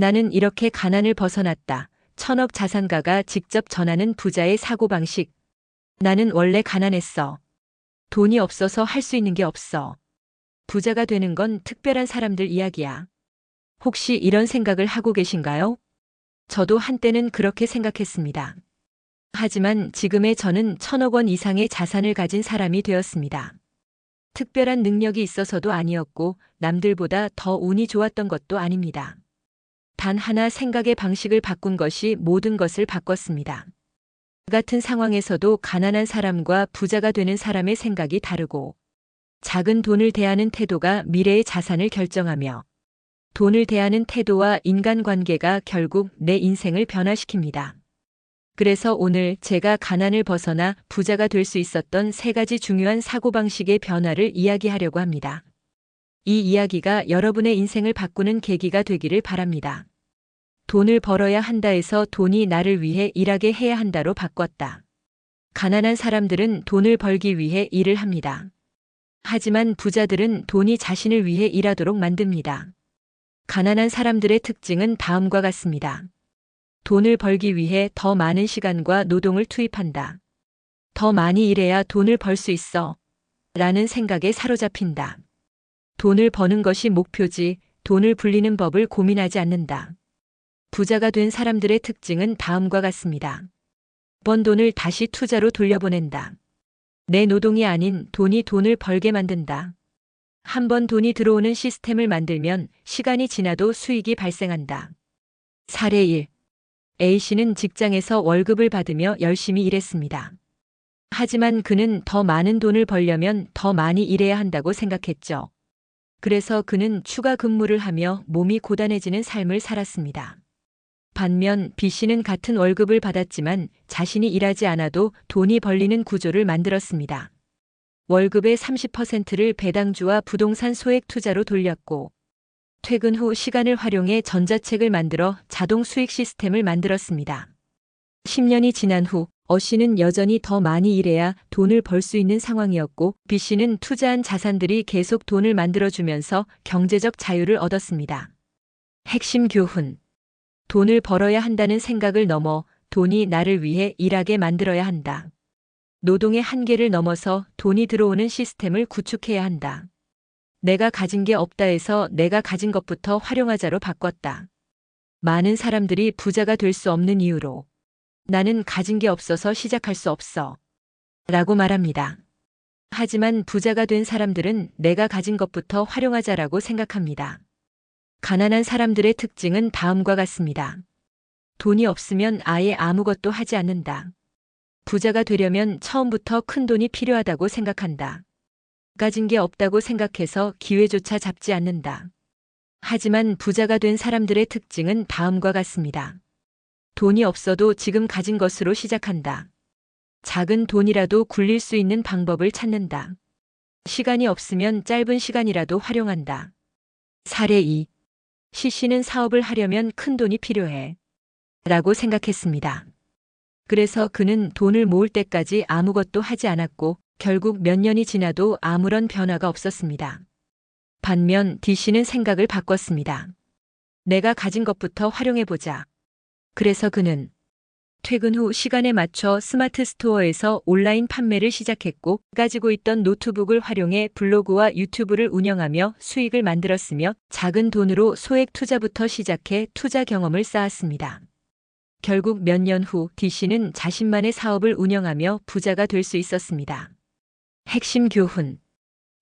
나는 이렇게 가난을 벗어났다. 천억 자산가가 직접 전하는 부자의 사고방식. 나는 원래 가난했어. 돈이 없어서 할 수 있는 게 없어. 부자가 되는 건 특별한 사람들 이야기야. 혹시 이런 생각을 하고 계신가요? 저도 한때는 그렇게 생각했습니다. 하지만 지금의 저는 1,000억 원 이상의 자산을 가진 사람이 되었습니다. 특별한 능력이 있어서도 아니었고 남들보다 더 운이 좋았던 것도 아닙니다. 단 하나 생각의 방식을 바꾼 것이 모든 것을 바꿨습니다. 같은 상황에서도 가난한 사람과 부자가 되는 사람의 생각이 다르고 작은 돈을 대하는 태도가 미래의 자산을 결정하며 돈을 대하는 태도와 인간관계가 결국 내 인생을 변화시킵니다. 그래서 오늘 제가 가난을 벗어나 부자가 될 수 있었던 3가지 중요한 사고방식의 변화를 이야기하려고 합니다. 이 이야기가 여러분의 인생을 바꾸는 계기가 되기를 바랍니다. 돈을 벌어야 한다에서 돈이 나를 위해 일하게 해야 한다로 바꿨다. 가난한 사람들은 돈을 벌기 위해 일을 합니다. 하지만 부자들은 돈이 자신을 위해 일하도록 만듭니다. 가난한 사람들의 특징은 다음과 같습니다. 돈을 벌기 위해 더 많은 시간과 노동을 투입한다. 더 많이 일해야 돈을 벌 수 있어. 라는 생각에 사로잡힌다. 돈을 버는 것이 목표지 돈을 불리는 법을 고민하지 않는다. 부자가 된 사람들의 특징은 다음과 같습니다. 번 돈을 다시 투자로 돌려보낸다. 내 노동이 아닌 돈이 돈을 벌게 만든다. 한번 돈이 들어오는 시스템을 만들면 시간이 지나도 수익이 발생한다. 사례 1. A씨는 직장에서 월급을 받으며 열심히 일했습니다. 하지만 그는 더 많은 돈을 벌려면 더 많이 일해야 한다고 생각했죠. 그래서 그는 추가 근무를 하며 몸이 고단해지는 삶을 살았습니다. 반면 B씨는 같은 월급을 받았지만 자신이 일하지 않아도 돈이 벌리는 구조를 만들었습니다. 월급의 30%를 배당주와 부동산 소액 투자로 돌렸고 퇴근 후 시간을 활용해 전자책을 만들어 자동 수익 시스템을 만들었습니다. 10년이 지난 후 A씨는 여전히 더 많이 일해야 돈을 벌 수 있는 상황이었고 B씨는 투자한 자산들이 계속 돈을 만들어주면서 경제적 자유를 얻었습니다. 핵심 교훈. 돈을 벌어야 한다는 생각을 넘어 돈이 나를 위해 일하게 만들어야 한다. 노동의 한계를 넘어서 돈이 들어오는 시스템을 구축해야 한다. 내가 가진 게 없다 해서 내가 가진 것부터 활용하자로 바꿨다. 많은 사람들이 부자가 될 수 없는 이유로 나는 가진 게 없어서 시작할 수 없어. 라고 말합니다. 하지만 부자가 된 사람들은 내가 가진 것부터 활용하자라고 생각합니다. 가난한 사람들의 특징은 다음과 같습니다. 돈이 없으면 아예 아무것도 하지 않는다. 부자가 되려면 처음부터 큰 돈이 필요하다고 생각한다. 가진 게 없다고 생각해서 기회조차 잡지 않는다. 하지만 부자가 된 사람들의 특징은 다음과 같습니다. 돈이 없어도 지금 가진 것으로 시작한다. 작은 돈이라도 굴릴 수 있는 방법을 찾는다. 시간이 없으면 짧은 시간이라도 활용한다. 사례 2. C씨는 사업을 하려면 큰 돈이 필요해. 라고 생각했습니다. 그래서 그는 돈을 모을 때까지 아무것도 하지 않았고 결국 몇 년이 지나도 아무런 변화가 없었습니다. 반면 D씨는 생각을 바꿨습니다. 내가 가진 것부터 활용해보자. 그래서 그는 퇴근 후 시간에 맞춰 스마트 스토어에서 온라인 판매를 시작했고 가지고 있던 노트북을 활용해 블로그와 유튜브를 운영하며 수익을 만들었으며 작은 돈으로 소액 투자부터 시작해 투자 경험을 쌓았습니다. 결국 몇 년 후 D씨는 자신만의 사업을 운영하며 부자가 될 수 있었습니다. 핵심 교훈.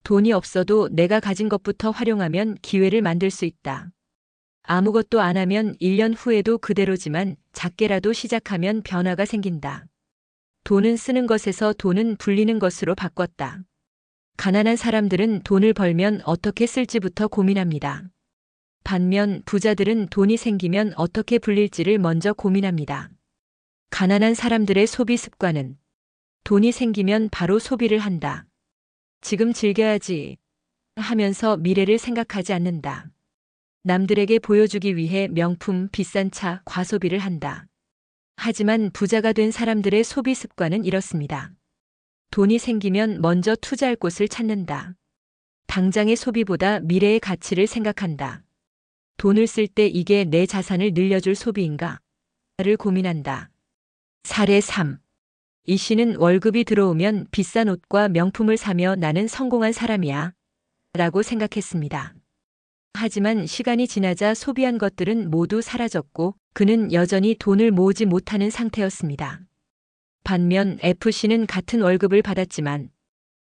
돈이 없어도 내가 가진 것부터 활용하면 기회를 만들 수 있다. 아무것도 안 하면 1년 후에도 그대로지만 작게라도 시작하면 변화가 생긴다. 돈은 쓰는 것에서 돈은 불리는 것으로 바꿨다. 가난한 사람들은 돈을 벌면 어떻게 쓸지부터 고민합니다. 반면 부자들은 돈이 생기면 어떻게 불릴지를 먼저 고민합니다. 가난한 사람들의 소비 습관은 돈이 생기면 바로 소비를 한다. 지금 즐겨야지 하면서 미래를 생각하지 않는다. 남들에게 보여주기 위해 명품, 비싼 차, 과소비를 한다. 하지만 부자가 된 사람들의 소비 습관은 이렇습니다. 돈이 생기면 먼저 투자할 곳을 찾는다. 당장의 소비보다 미래의 가치를 생각한다. 돈을 쓸 때 이게 내 자산을 늘려줄 소비인가? 를 고민한다. 사례 3. 이 씨는 월급이 들어오면 비싼 옷과 명품을 사며 나는 성공한 사람이야. 라고 생각했습니다. 하지만 시간이 지나자 소비한 것들은 모두 사라졌고 그는 여전히 돈을 모으지 못하는 상태였습니다. 반면 F씨는 같은 월급을 받았지만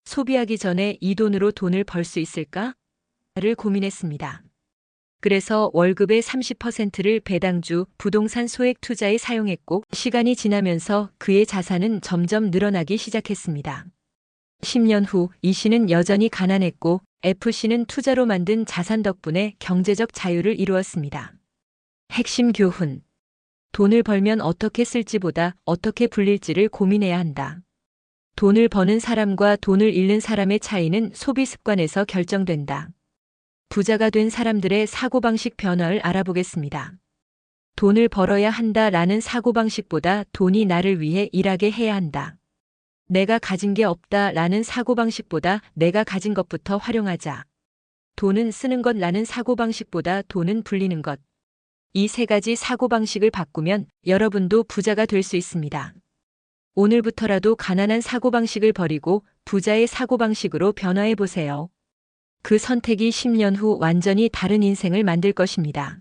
소비하기 전에 이 돈으로 돈을 벌 수 있을까? 를 고민했습니다. 그래서 월급의 30%를 배당주, 부동산 소액 투자에 사용했고 시간이 지나면서 그의 자산은 점점 늘어나기 시작했습니다. 10년 후 이 씨는 여전히 가난했고 F씨는 투자로 만든 자산 덕분에 경제적 자유를 이루었습니다. 핵심 교훈. 돈을 벌면 어떻게 쓸지보다 어떻게 불릴지를 고민해야 한다. 돈을 버는 사람과 돈을 잃는 사람의 차이는 소비 습관에서 결정된다. 부자가 된 사람들의 사고방식 변화를 알아보겠습니다. 돈을 벌어야 한다라는 사고방식보다 돈이 나를 위해 일하게 해야 한다. 내가 가진 게 없다라는 사고방식보다 내가 가진 것부터 활용하자. 돈은 쓰는 것라는 사고방식보다 돈은 불리는 것. 이 세 가지 사고방식을 바꾸면 여러분도 부자가 될 수 있습니다. 오늘부터라도 가난한 사고방식을 버리고 부자의 사고방식으로 변화해 보세요. 그 선택이 10년 후 완전히 다른 인생을 만들 것입니다.